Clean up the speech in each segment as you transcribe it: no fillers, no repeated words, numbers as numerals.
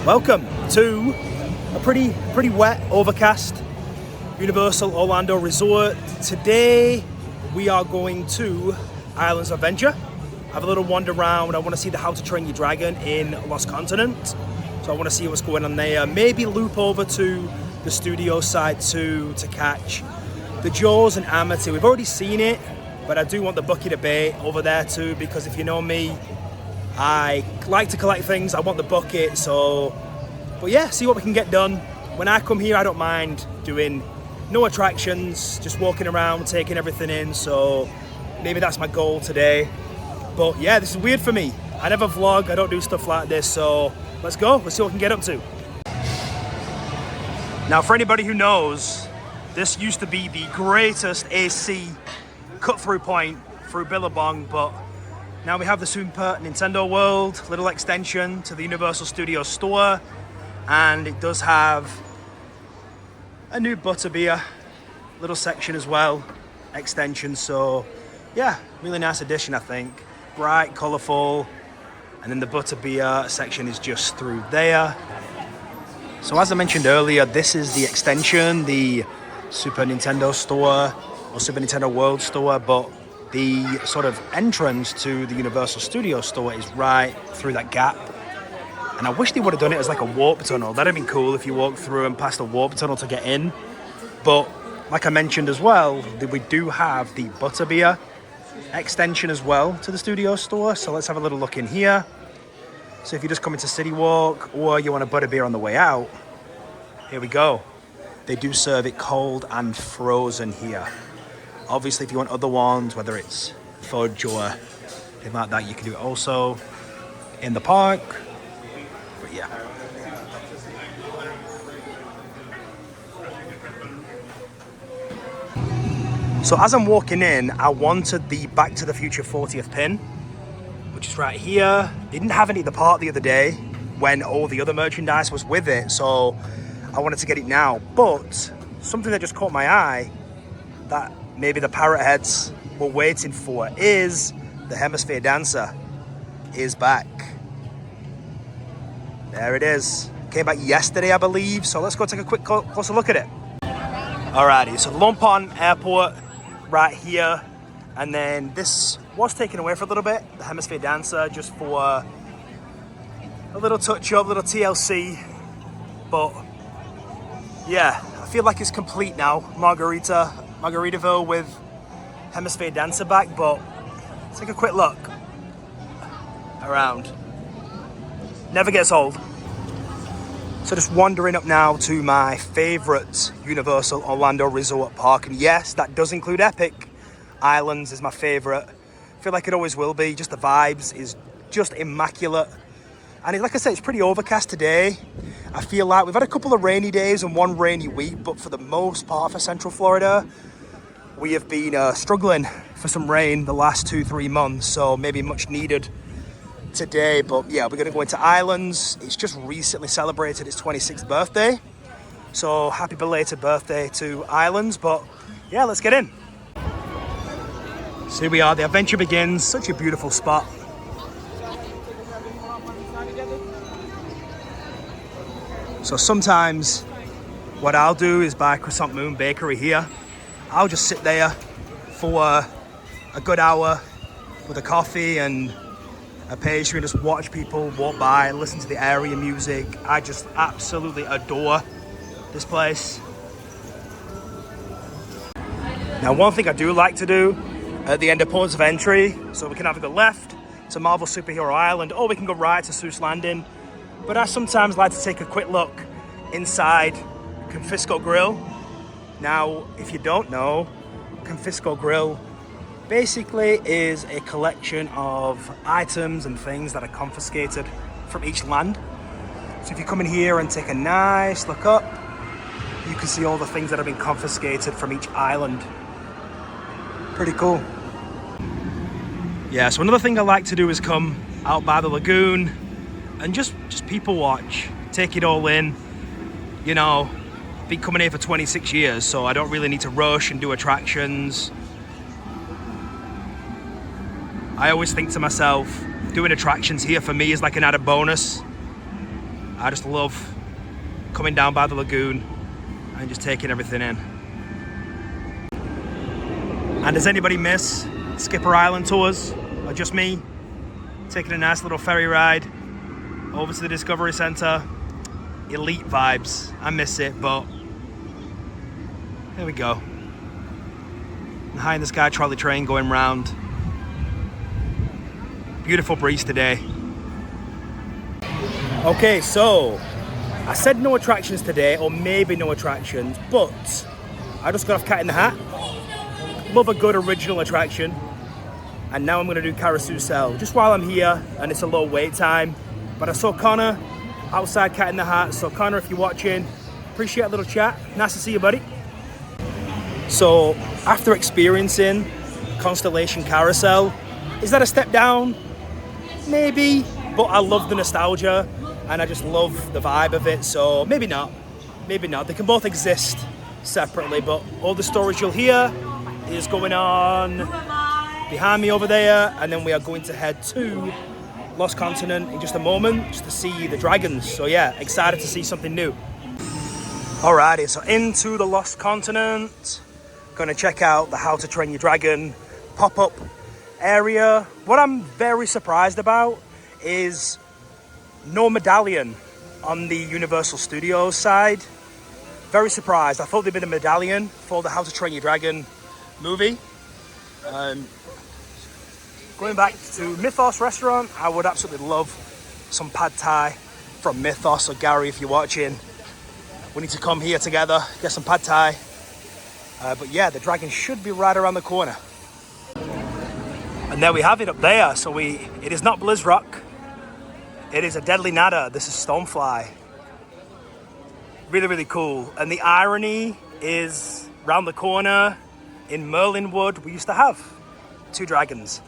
Welcome to a pretty wet, overcast Universal Orlando Resort. Today we are going to Islands of Adventure. Have a little wander around. I want to see the How to Train Your Dragon in Lost Continent. So I want to see what's going on there. Maybe loop over to the studio side too to catch the Jaws and Amity. We've already seen it, but I do want the bucket of bait over there too, because if you know me, I like to collect things. I want the bucket, but yeah, see what we can get done. When I come here, I don't mind doing no attractions, just walking around, taking everything in. So maybe that's my goal today. But yeah, this is weird for me. I never vlog, I don't do stuff like this. So let's go, let's see what we can get up to. Now, for anybody who knows, this used to be the greatest AC cut-through point through Billabong, but now we have the Super Nintendo World, little extension to the Universal Studios store, and it does have a new butterbeer little section as well, extension. So yeah, really nice addition, I think. Bright, colourful, and then the butterbeer section is just through there. So as I mentioned earlier, this is the extension, the Super Nintendo store or Super Nintendo World store, but the sort of entrance to the Universal Studios store is right through that gap. And I wish they would have done it as like a warp tunnel. That'd have been cool if you walked through and past a warp tunnel to get in. But like I mentioned as well, we do have the butterbeer extension as well to the studio store. So let's have a little look in here. So if you just come into City Walk or you want a butterbeer on the way out, here we go. They do serve it cold and frozen here. Obviously, if you want other ones, whether it's fudge or anything like that, you can do it also in the park. But yeah. So as I'm walking in, I wanted the Back to the Future 40th pin, which is right here. They didn't have any at the park the other day when all the other merchandise was with it, so I wanted to get it now. But something that just caught my eye that maybe the parrot heads were waiting for is the Hemisphere Dancer is back. There it is. Came back yesterday, I believe. So let's go take a quick closer look at it. Alrighty, so Lone Pond Airport right here. And then this was taken away for a little bit, the Hemisphere Dancer, just for a little touch up, little TLC. But yeah, I feel like it's complete now. Margaritaville with Hemisphere Dancer back, but let's take a quick look around. Never gets old. So just wandering up now to my favorite Universal Orlando Resort park, and yes, that does include Epic. Islands is my favorite. I feel like it always will be. Just the vibes is just immaculate. And like I said, it's pretty overcast today. I feel like we've had a couple of rainy days and one rainy week, but for the most part for Central Florida, we have been struggling for some rain the last 2-3 months, so maybe much needed today. But yeah, we're gonna go into Islands. It's just recently celebrated its 26th birthday, so happy belated birthday to Islands. But yeah, let's get in. So here we are, the adventure begins. Such a beautiful spot. So sometimes what I'll do is buy Croissant Moon Bakery here. I'll just sit there for a good hour with a coffee and a pastry and just watch people walk by and listen to the area music. I just absolutely adore this place. Now, one thing I do like to do at the end of points of entry, so we can either go left to Marvel Superhero Island or we can go right to Seuss Landing. But I sometimes like to take a quick look inside Confisco Grill. Now, if you don't know, Confisco Grill basically is a collection of items and things that are confiscated from each land. So if you come in here and take a nice look up, you can see all the things that have been confiscated from each island. Pretty cool. Yeah, so another thing I like to do is come out by the lagoon and just people watch, take it all in. You know, been coming here for 26 years, so I don't really need to rush and do attractions. I always think to myself, doing attractions here for me is like an added bonus. I just love coming down by the lagoon and just taking everything in. And does anybody miss Skipper Island tours, or just me? Taking a nice little ferry ride over to the Discovery Centre. Elite vibes. I miss it, but here we go. High in the sky trolley train going round. Beautiful breeze today. Okay, so I said no attractions today, or maybe no attractions, but I just got off Cat in the Hat. Love a good original attraction. And now I'm gonna do Carousel just while I'm here, and it's a low wait time. But I saw Connor outside Cat in the Hat, so Connor, if you're watching, appreciate a little chat. Nice to see you, buddy. So after experiencing Constellation Carousel, is that a step down? Maybe, but I love the nostalgia and I just love the vibe of it, so maybe not. Maybe not. They can both exist separately, but all the stories you'll hear is going on behind me over there, and then we are going to head to Lost Continent in just a moment just to see the dragons. So yeah, excited to see something new. Alrighty, so into the Lost Continent. Gonna check out the How to Train Your Dragon pop-up area. What I'm very surprised about is no medallion on the Universal Studios side. Very surprised. I thought there'd been a medallion for the How to Train Your Dragon movie. Going back to Mythos restaurant, I would absolutely love some pad thai from Mythos. So Gary, if you're watching, we need to come here together, get some pad thai. But yeah, the dragon should be right around the corner. And there we have it up there. So it is not Blizzrock. It is a Deadly Nada. This is Stonefly. Really, really cool. And the irony is round the corner in Merlinwood, we used to have 2 dragons.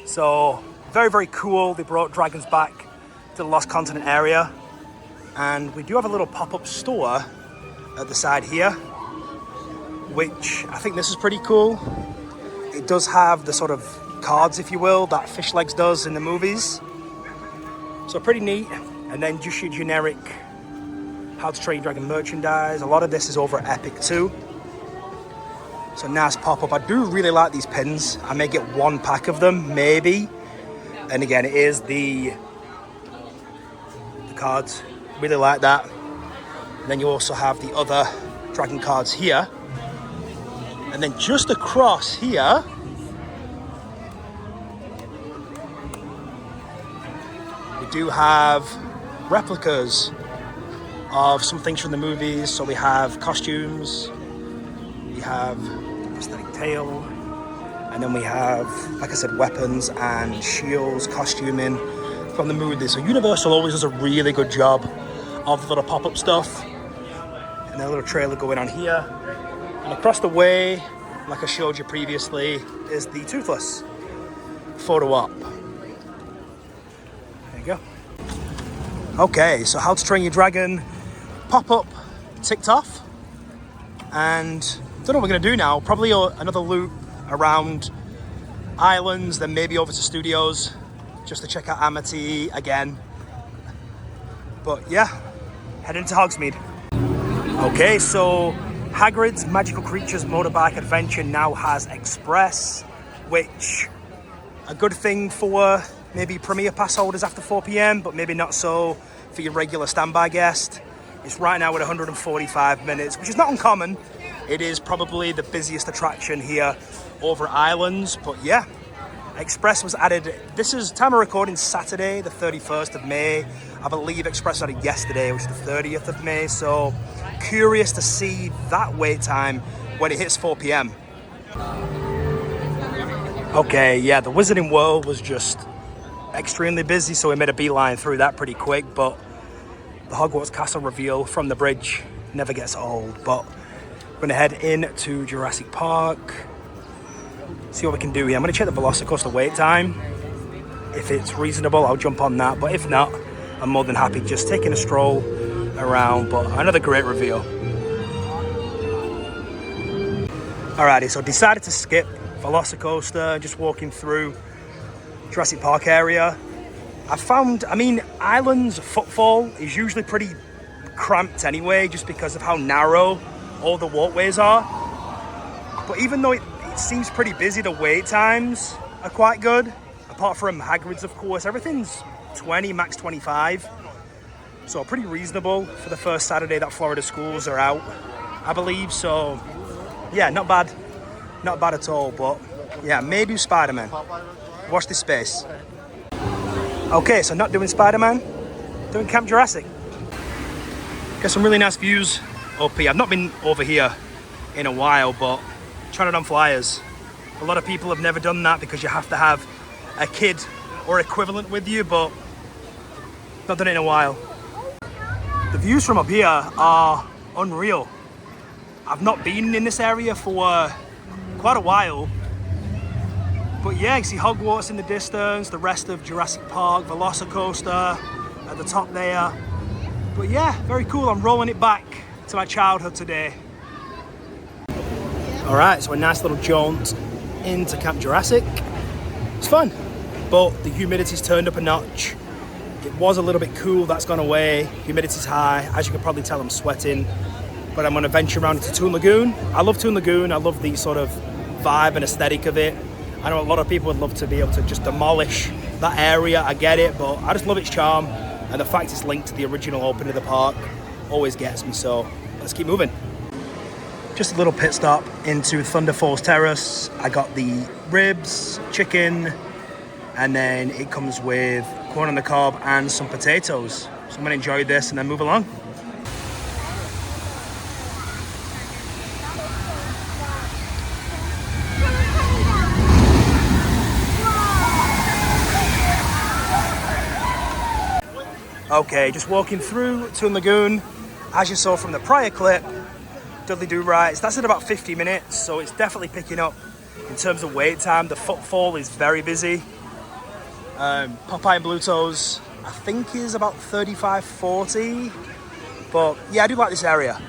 So very, very cool. They brought dragons back to the Lost Continent area. And we do have a little pop-up store at the side here, which I think this is pretty cool. It does have the sort of cards, if you will, that Fish Legs does in the movies. So pretty neat. And then just your generic How to Train Your Dragon merchandise. A lot of this is over at Epic too. So nice pop-up. I do really like these pins. I may get 1 pack of them, maybe. And again, it is the cards. Really like that. And then you also have the other dragon cards here. And then just across here, we do have replicas of some things from the movies. So we have costumes, we have prosthetic tail, and then we have, like I said, weapons and shields, costuming from the movie. So Universal always does a really good job of the little pop-up stuff. And then a little trailer going on here. And across the way, like I showed you previously, is the Toothless photo op. There you go. Okay, so How to Train Your Dragon pop-up ticked off. And don't know what we're gonna do now. Probably another loop around islands, then maybe over to studios, just to check out Amity again. But yeah, head into Hogsmeade. Okay, so Hagrid's Magical Creatures Motorbike Adventure now has Express, which a good thing for maybe Premier Pass holders after 4 p.m, but maybe not so for your regular standby guest. It's right now at 145 minutes, which is not uncommon. It is probably the busiest attraction here over Islands, but yeah, Express was added. This is time of recording Saturday, the 31st of May. I believe Express was added yesterday, which is the 30th of May. So curious to see that wait time when it hits 4 p.m. Okay, yeah, the Wizarding World was just extremely busy, so we made a beeline through that pretty quick, but the Hogwarts Castle reveal from the bridge never gets old. But we're gonna head into Jurassic Park, see what we can do here. I'm gonna check the Velocicoaster wait time. If it's reasonable, I'll jump on that, but if not, I'm more than happy just taking a stroll around. But another great reveal. Alrighty, so decided to skip Velocicoaster, just walking through Jurassic Park area. I found, I mean, Island's footfall is usually pretty cramped anyway, just because of how narrow all the walkways are. But even though it seems pretty busy, the wait times are quite good. Apart from Hagrid's, of course, everything's 20, max 25. So pretty reasonable for the first Saturday that Florida schools are out, I believe. So yeah, not bad. Not bad at all, but yeah, maybe Spider-Man. Watch this space. Okay, so not doing Spider-Man, doing Camp Jurassic. Got some really nice views up here. I've not been over here in a while, but trying it on flyers. A lot of people have never done that because you have to have a kid or equivalent with you, but not done it in a while. The views from up here are unreal. I've not been in this area for quite a while, but yeah, you see Hogwarts in the distance, the rest of Jurassic Park, Velocicoaster at the top there. But yeah, very cool. I'm rolling it back to my childhood today. All right, so a nice little jaunt into Camp Jurassic. It's fun, but the humidity's turned up a notch. It was a little bit cool, that's gone away. Humidity's high. As you can probably tell, I'm sweating. But I'm gonna venture around into Toon Lagoon. I love Toon Lagoon. I love the sort of vibe and aesthetic of it. I know a lot of people would love to be able to just demolish that area. I get it, but I just love its charm. And the fact it's linked to the original opening of the park always gets me. So let's keep moving. Just a little pit stop into Thunder Falls Terrace. I got the ribs, chicken, and then it comes with corn on the cob and some potatoes. So I'm gonna enjoy this and then move along. Okay, just walking through Toon Lagoon. As you saw from the prior clip, Dudley Do Rights, that's at about 50 minutes, so it's definitely picking up in terms of wait time. The footfall is very busy. Popeye and Blue Toes, I think is about 35, 40. But yeah, I do like this area.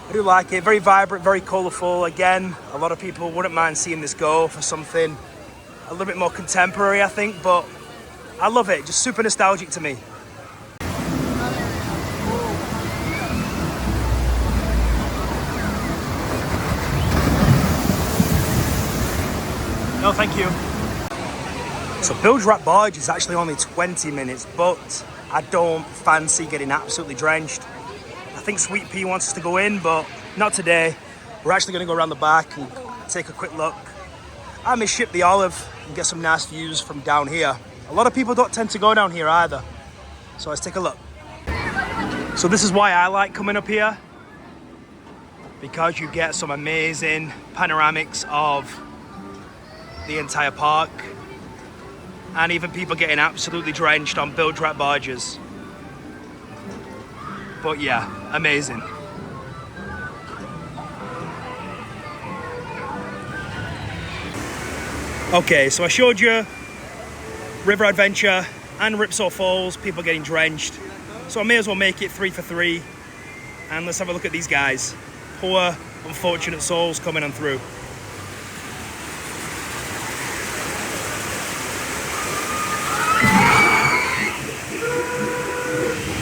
I do like it, very vibrant, very colourful. Again, a lot of people wouldn't mind seeing this go for something a little bit more contemporary, I think, but I love it, just super nostalgic to me. No, thank you. So Bilge Rat Barge is actually only 20 minutes, but I don't fancy getting absolutely drenched. I think Sweet Pea wants us to go in, but not today. We're actually gonna go around the back and take a quick look. I may ship the Olive and get some nice views from down here. A lot of people don't tend to go down here either. So let's take a look. So this is why I like coming up here, because you get some amazing panoramics of the entire park, and even people getting absolutely drenched on Bilge Rat barges. But yeah, amazing. Okay, so I showed you River Adventure and Ripsaw Falls, people getting drenched. So I may as well make it 3 for 3. And let's have a look at these guys. Poor, unfortunate souls coming on through.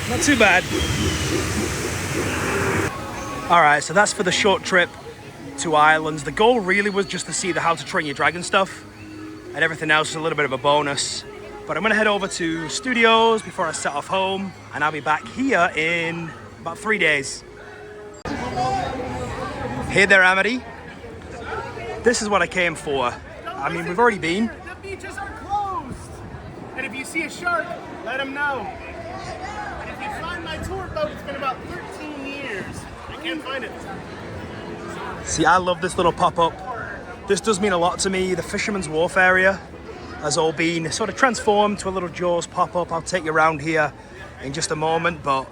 Not too bad. All right, so that's for the short trip to Islands. The goal really was just to see the How to Train Your Dragon stuff, and everything else is a little bit of a bonus. But I'm gonna head over to Studios before I set off home, and I'll be back here in about 3 days. Hey there, Amity. This is what I came for. I mean, we've already been. The beaches are closed. And if you see a shark, let them know. And if you find my tour boat, it's been about 13 years. I can't find it. See, I love this little pop-up. This does mean a lot to me. The Fisherman's Wharf area has all been sort of transformed to a little Jaws pop-up. I'll take you around here in just a moment, but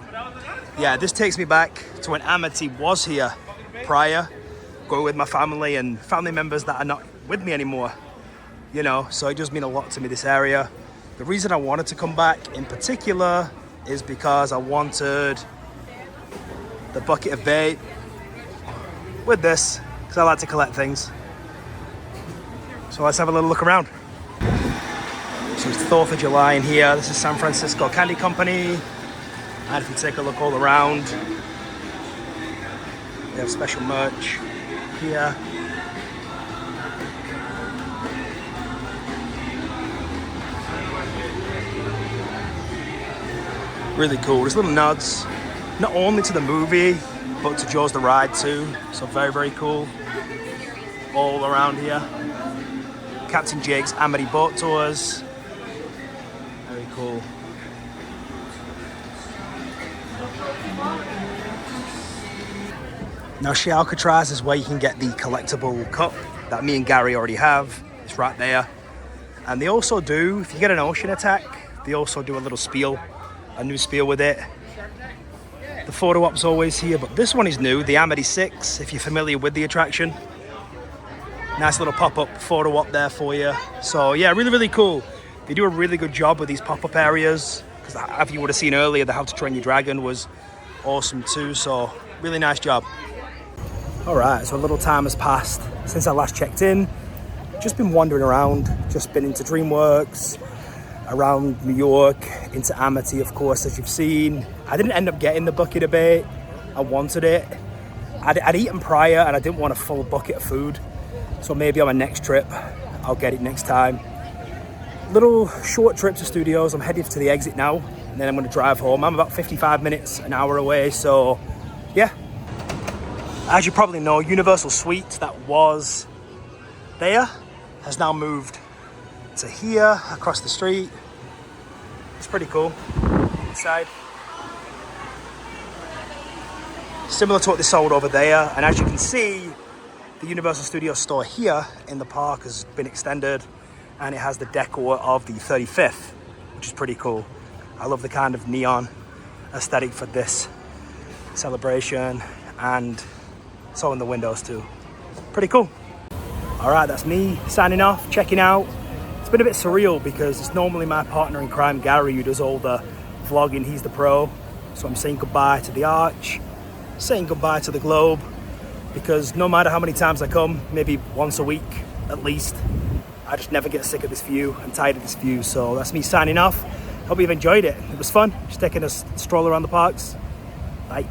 yeah, this takes me back to when Amity was here prior, going with my family and family members that are not with me anymore, you know, so it does mean a lot to me, this area. The reason I wanted to come back in particular is because I wanted the bucket of bait with this, because I like to collect things. So let's have a little look around. So it's 4th of July in here. This is San Francisco Candy Company. And if you take a look all around, we have special merch here. Really cool. There's little nods, not only to the movie, but to Jaws the Ride too. So very, very cool. All around here. Captain Jake's Amity boat tours. Very cool. Now, Shea Alcatraz is where you can get the collectible cup that me and Gary already have. It's right there. And they also do, if you get an ocean attack, they also do a little spiel, a new spiel with it. The photo op's always here, but this one is new, the Amity 6, if you're familiar with the attraction. Nice little pop-up photo op there for you. So yeah, really, really cool. They do a really good job with these pop-up areas, because as you would have seen earlier, the How to Train Your Dragon was awesome too, so really nice job. All right, so a little time has passed since I last checked in. Just been wandering around, just been into DreamWorks, around New York, into Amity, of course, as you've seen. I didn't end up getting the bucket of bait. I wanted it. I'd eaten prior and I didn't want a full bucket of food. So maybe on my next trip, I'll get it next time. Little short trip to studios. I'm headed to the exit now, and then I'm gonna drive home. I'm about 55 minutes, an hour away, so yeah. As you probably know, Universal Suites that was there has now moved to here, across the street. It's pretty cool inside. Similar to what they sold over there, and as you can see, the Universal Studios store here in the park has been extended, and it has the decor of the 35th, which is pretty cool. I love the kind of neon aesthetic for this celebration, and so in the windows too. Pretty cool. All right, that's me signing off, checking out. It's been a bit surreal because it's normally my partner in crime, Gary, who does all the vlogging. He's the pro. So I'm saying goodbye to the Arch, saying goodbye to the Globe, because no matter how many times I come, maybe once a week at least, I just never get sick of this view and tired of this view. So that's me signing off. Hope you've enjoyed it. It was fun, just taking a stroll around the parks. Bye.